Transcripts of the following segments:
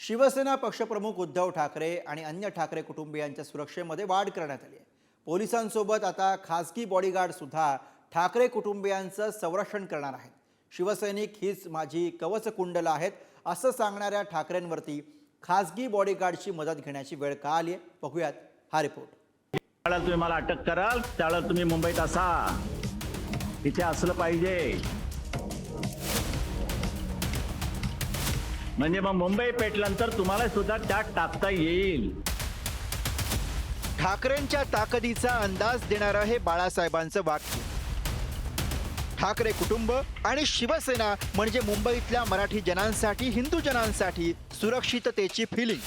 शिवसेना पक्षप्रमुख उद्धव ठाकरे आणि अन्य ठाकरे कुटुंबियांच्या सुरक्षेमध्ये वाढ करण्यात आली आहे। पोलिसांसोबत आता खासगी बॉडीगार्ड सुद्धा ठाकरे कुटुंबियांचं संरक्षण करणार आहेत। शिवसैनिक हीच माझी कवचकुंडलं आहेत असं सांगणाऱ्या ठाकरेंवरती खासगी बॉडीगार्डची मदत घेण्याची वेळ का आली आहे, बघूयात हा रिपोर्ट। त्यावेळेला तुम्ही मला अटक कराल, त्यावेळेला तुम्ही मुंबईत असा इथे असलं पाहिजे, म्हणजे मग मुंबई पेटल्यानंतर तुम्हाला सुद्धा त्यात टाकता येईल। ठाकरेंच्या ताकदीचा अंदाज देणारं हे बाळासाहेबांचं वाक्य। ठाकरे कुटुंब आणि शिवसेना म्हणजे मुंबईतल्या मराठी जनांसाठी, हिंदू जनांसाठी सुरक्षिततेची फिलिंग,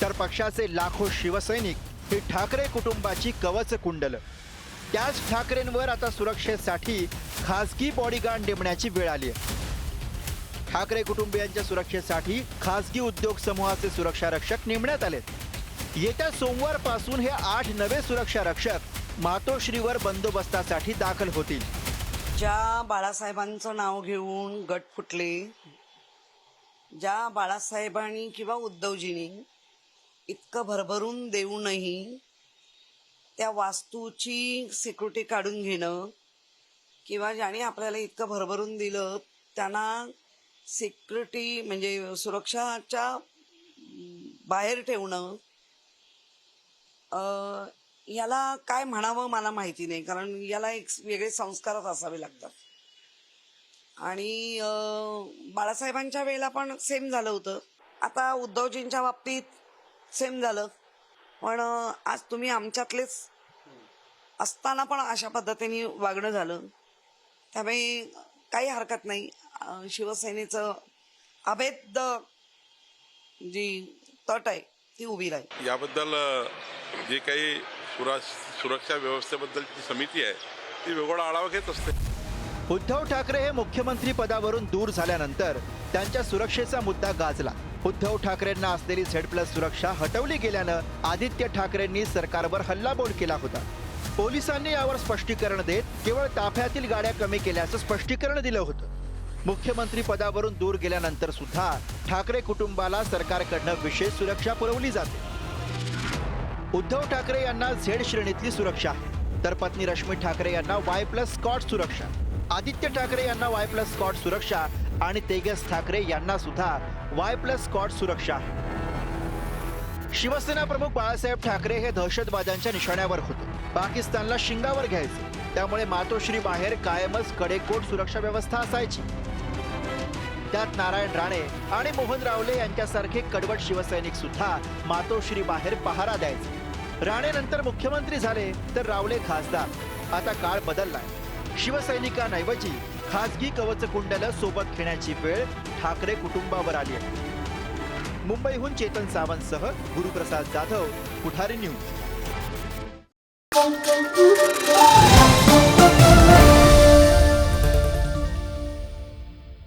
तर पक्षाचे लाखो शिवसैनिक ही ठाकरे कुटुंबाची कवच कुंडल। त्याच ठाकरेंवर आता सुरक्षेसाठी खासगी बॉडीगार्ड नेमण्याची वेळ आली आहे। ठाकरे कुटुंबियांच्या सुरक्षेसाठी खासगी उद्योग समूहाचे सुरक्षा रक्षक नेमण्यात आलेत। येत्या सोमवारपासून हे 8 नवे सुरक्षा रक्षक मातोश्रीवर बंदोबस्तासाठी दाखल होतील। ज्या बाळासाहेबांचं नाव घेऊन गट फुटले, ज्या बाळासाहेबांनी किंवा उद्धवजींनी इतकं भरभरून देऊनही त्या वास्तूची सिक्युरिटी काढून घेणं, किंवा ज्याने आपल्याला इतकं भरभरून दिलं त्यांना सिक्युरिटी म्हणजे सुरक्षाच्या बाहेर ठेवणं, याला काय म्हणावं मला माहिती नाही, कारण याला एक वेगळे संस्कारच असावे लागतात। आणि बाळासाहेबांच्या वेळेला पण सेम झालं होतं, आता उद्धवजींच्या बाबतीत सेम झालं, पण आज तुम्ही आमच्यातलेच असताना पण अशा पद्धतीने वागणं झालं, त्यामुळे काही हरकत नाही। शिवसेनेचं अभेद्य जी तट आहे ती उभी राहील। याबद्दल जे काही सुरक्षा व्यवस्थेबद्दलची समिती आहे ती वेगळा आढावा घेत असते। उद्धव ठाकरे हे मुख्यमंत्री पदावरून दूर झाल्यानंतर त्यांच्या सुरक्षेचा मुद्दा गाजला। उद्धव ठाकरेंना असलेली Z+ सुरक्षा हटवली गेल्यानं आदित्य ठाकरेंनी सरकारवर हल्लाबोल केला होता। पोलिसांनी यावर स्पष्टीकरण देत केवळ ताफ्यातील गाड्या कमी केल्याचं स्पष्टीकरण दिलं होतं। मुख्यमंत्री पदावरून दूर गेल्यानंतर सुद्धा ठाकरे कुटुंबाला सरकारकडनं विशेष सुरक्षा पुरवली जाते। उद्धव ठाकरे यांना Z श्रेणीतली सुरक्षा आहे, तर पत्नी रश्मी ठाकरे यांना Y+ स्कॉट सुरक्षा, आदित्य ठाकरे यांना Y+ स्कॉट सुरक्षा आणि तेजस ठाकरे यांना सुद्धा Y+ स्कॉट सुरक्षा आहे। शिवसेना प्रमुख बाळासाहेब ठाकरे हे दहशतवाद्यांच्या निशाण्यावर होते, पाकिस्तानला शिंगावर घ्यायचे, त्यामुळे मातोश्री बाहेर कायमच कडेकोट सुरक्षा व्यवस्था असायची। त्यात नारायण राणे आणि मोहन रावले यांच्यासारखे कडवट शिवसैनिक सुद्धा मातोश्री बाहेर पहारा द्यायचे। राणे नंतर मुख्यमंत्री झाले तर रावले खासदार। आता काळ बदललाय, शिवसैनिकांऐवजी खासगी कवचकुंडलं सोबत घेण्याची वेळ ठाकरे कुटुंबावर आली आहे। मुंबईहून चेतन सावंतसह गुरुप्रसाद जाधव, पुढारी न्यूज।